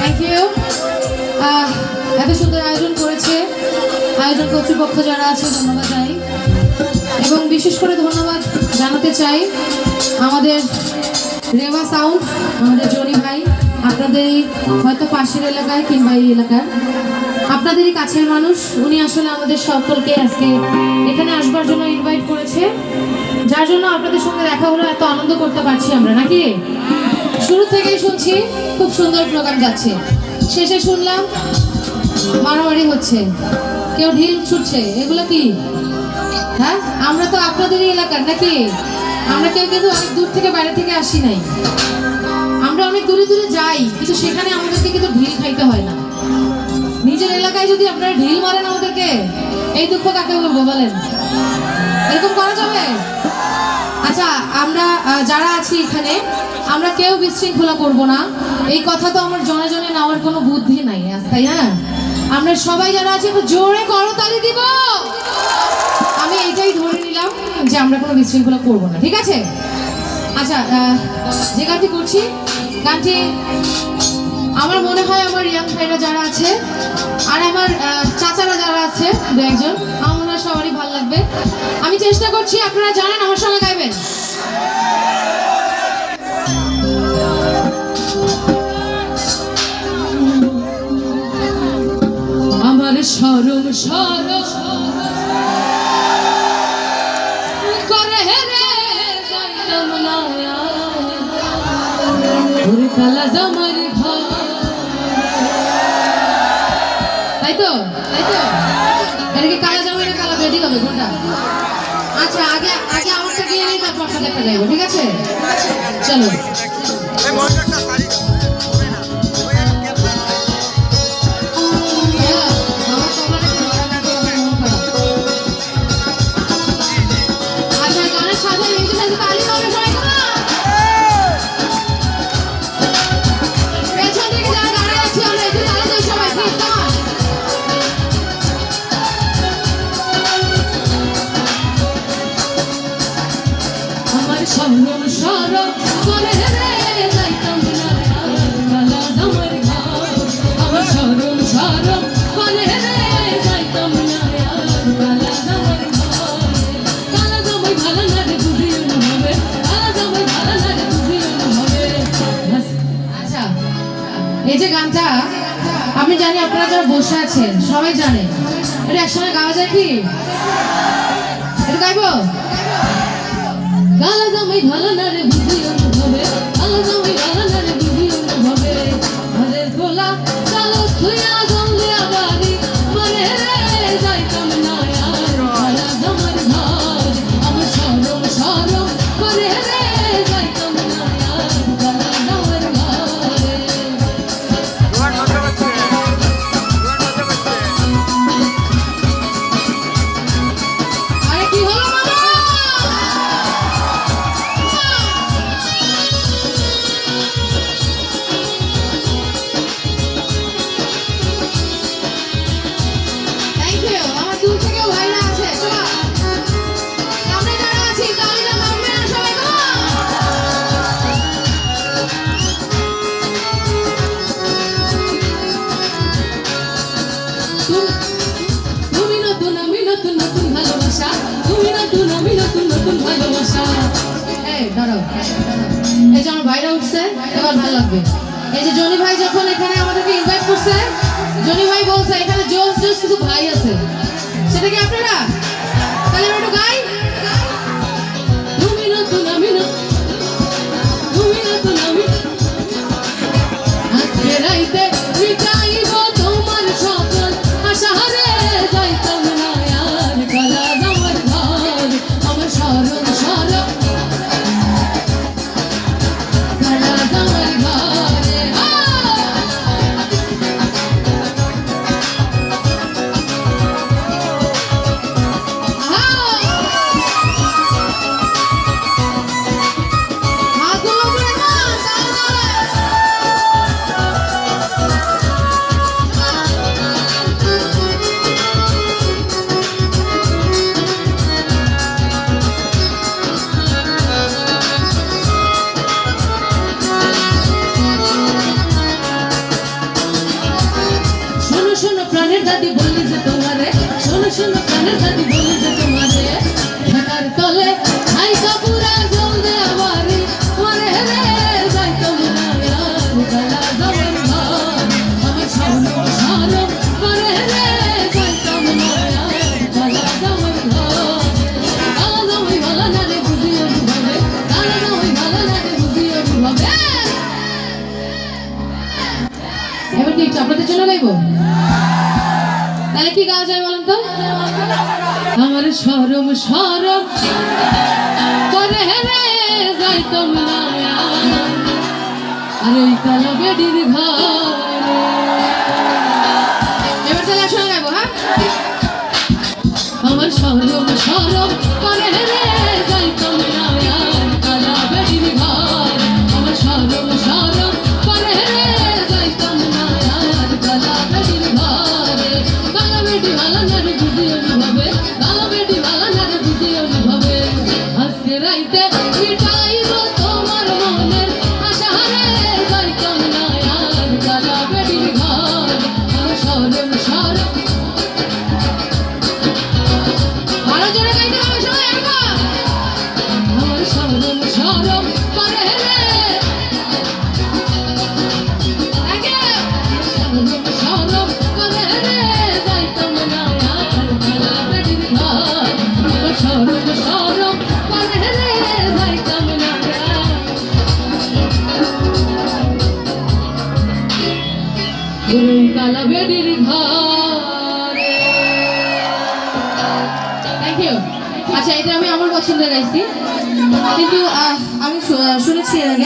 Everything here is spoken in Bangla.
Thank you. এত সুন্দর আয়োজন করেছে আয়োজন কর্তৃপক্ষ যারা আছে ধন্যবাদ জানাই এবং বিশেষ করে ধন্যবাদ জানাতে চাই আমাদের রেওয়া সাউন্ড, আমাদের জনি ভাই, আপনাদেরই হয়তো পাশের এলাকায় কিংবা এই এলাকার আপনাদেরই কাছের মানুষ। উনি আসলে আমাদের সকলকে আজকে এখানে আসবার জন্য ইনভাইট করেছে, যার জন্য আপনাদের সঙ্গে দেখা হলো, এত আনন্দ করতে পারছি আমরা নাকি। শুরু থেকেই শুনছি খুব সুন্দর প্রোগ্রাম যাচ্ছে, শেষে শুনলাম মারামারি হচ্ছে, কেউ ঢিল ছুটছে, এগুলো কি? হ্যাঁ, আমরা তো আপনাদেরই এলাকার নাকি, আমরা কেউ কিন্তু অনেক দূর থেকে বাইরে থেকে আসি নাই, আমরা অনেক দূরে দূরে যাই, কিন্তু সেখানে আমাদেরকে কিন্তু ঢিল খাইতে হয় না। নিজের এলাকায় যদি আপনারা ঢিল মারেন আমাদেরকে, এই দুঃখ কাকে বলবো বলেন? এরকম করা যাবে? আচ্ছা, আমরা যারা আছি এখানে আমরা কেউ বিশৃঙ্খলা করব না, এই কথা তো আমার জনে জনে নেওয়ার কোনো বুদ্ধি নাই, তাই না? আমরা সবাই যারা আছি একটু জোরে করতালি দিব। আমি এইটাই ধরে নিলাম যে আমরা কোনো বিশৃঙ্খলা করব না, ঠিক আছে? আচ্ছা, যে গানটি করছি, গানটি আমার মনে হয় আমার ইয়াং ভাইরা যারা আছে আর আমার চাচারা যারা আছে দু একজন, আমার মনে হয় সবারই ভালো লাগবে। আমি চেষ্টা করছি, আপনারা জানেন আমার সঙ্গে গাইবেন। আমার সরম সরম করে রে যাইতাম না ওরে কালা জামার ঘর, তাই তো এটা কি কালা জামাই না কালা বেডি হবে কোনটা? আচ্ছা, আগে আমারটা গিয়ে নেই, তারপর আপনাদের একটা গাইবো, ঠিক আছে? চলো। সরম সরম করে রে যাইতাম না কালা জামার ঘর, আমার সরম সরম করে রে যাইতাম না কালা জামার ঘর, কালা জামাই ভালো না রে বুঝিও না হবে, কালা জামাই ভালো না রে বুঝিও না হবে। আচ্ছা, এই যে গানটা আমি জানি আপনারা যারা বসে আছেন সবাই জানেন, এটা একসঙ্গে গাওয়া যায় কি? এটা গাইবো? কালা জামাই ভালো না রে বুঝিও না হবে, কালা জামাই ভালো না রে বুঝিও না হবে, ঘরের গোলা চালো থুইয়া জমলে আবারি মানে রে যাইতাম না আর কালা জামার ঘর, আমার সরম সরম করে রে যাইতাম না আর কালা জামার ঘরে। আরে কি হলো মামা? তুমি নতুন আমি নতুন নতুন ভালোবাসা, তুমি নতুন আমি নতুন নতুন ভালোবাসা। এই দাঁড়াও, এই যে আমার ভাইরা উঠছে, এবার ভালো লাগবে। এই যে জনি ভাই যখন এখানে আমাদেরকে ইনভাইট করছে, জনি ভাই বলছে এখানে জোস জোস কিছু ভাই আছে, সেটা কি আপনারা? তাহলে আমরা একটু গাই। তুমি নতুন আমি নতুন, তুমি নতুন আমি, আজকে রাইতে মিটাইব তোমার সকল আশা রে যাইতাম না আর কালা জামার ঘর, আমার সরম সরম কালা জামার ঘরে। দাদি বলি যে তোমারে, শোনো শোনো কানের দাদি বলি যে তোমারে, ঢাকার তলে আই কাপুরা জলদে আমারে, মরে রে যাইতাম না আর গলা যাওয়ার ঘর, আমার শরম শরম মরে রে যাইতাম না আর গলা যাওয়ার ঘর, গলা যাওয়াই ভালো না রে বুঝিও ভাবে, গলা যাওয়াই ভালো না রে বুঝিও ভাবে। এবার কি আপনাদের জন্য গাইবো? তাহলে কি গাওয়া যায় বলেন তো? আমার শরম শরম করে রে যাইতাম না আর ওই কালো বেডির ঘরে। এবার তাহলে একসঙ্গে গাইবো, হ্যাঁ? আমার শরম শরম করে রে যাইতাম না আর কালো বেডির ঘরে, আমার শরম শরম করে রে যাইতাম না আর কালো বেডির ঘরে, কালো বেডি ভালো না রে বুঝিও ভাবে, কালো বেডি ভালো না রে বুঝিও ভাবে, আজকে রাইতে মিটাইব তোমার মনের আশা রে যাইতাম না আর কালো বেডির ঘরে, আমার শরম শরম। আরো জোরে গাইতে হবে সবাই একবার। আমার শরম শরম করে রে, শরম শরম করে রে যাইতাম না আর কালো বেডির ঘর, আমার শরম শরম করে রে যাইতাম না ওই কালো বেডির ঘরে। Thank you. আচ্ছা, এটা আমি আমার পছন্দের গাইছি, কিন্তু আমি শুনেছি এর আগে।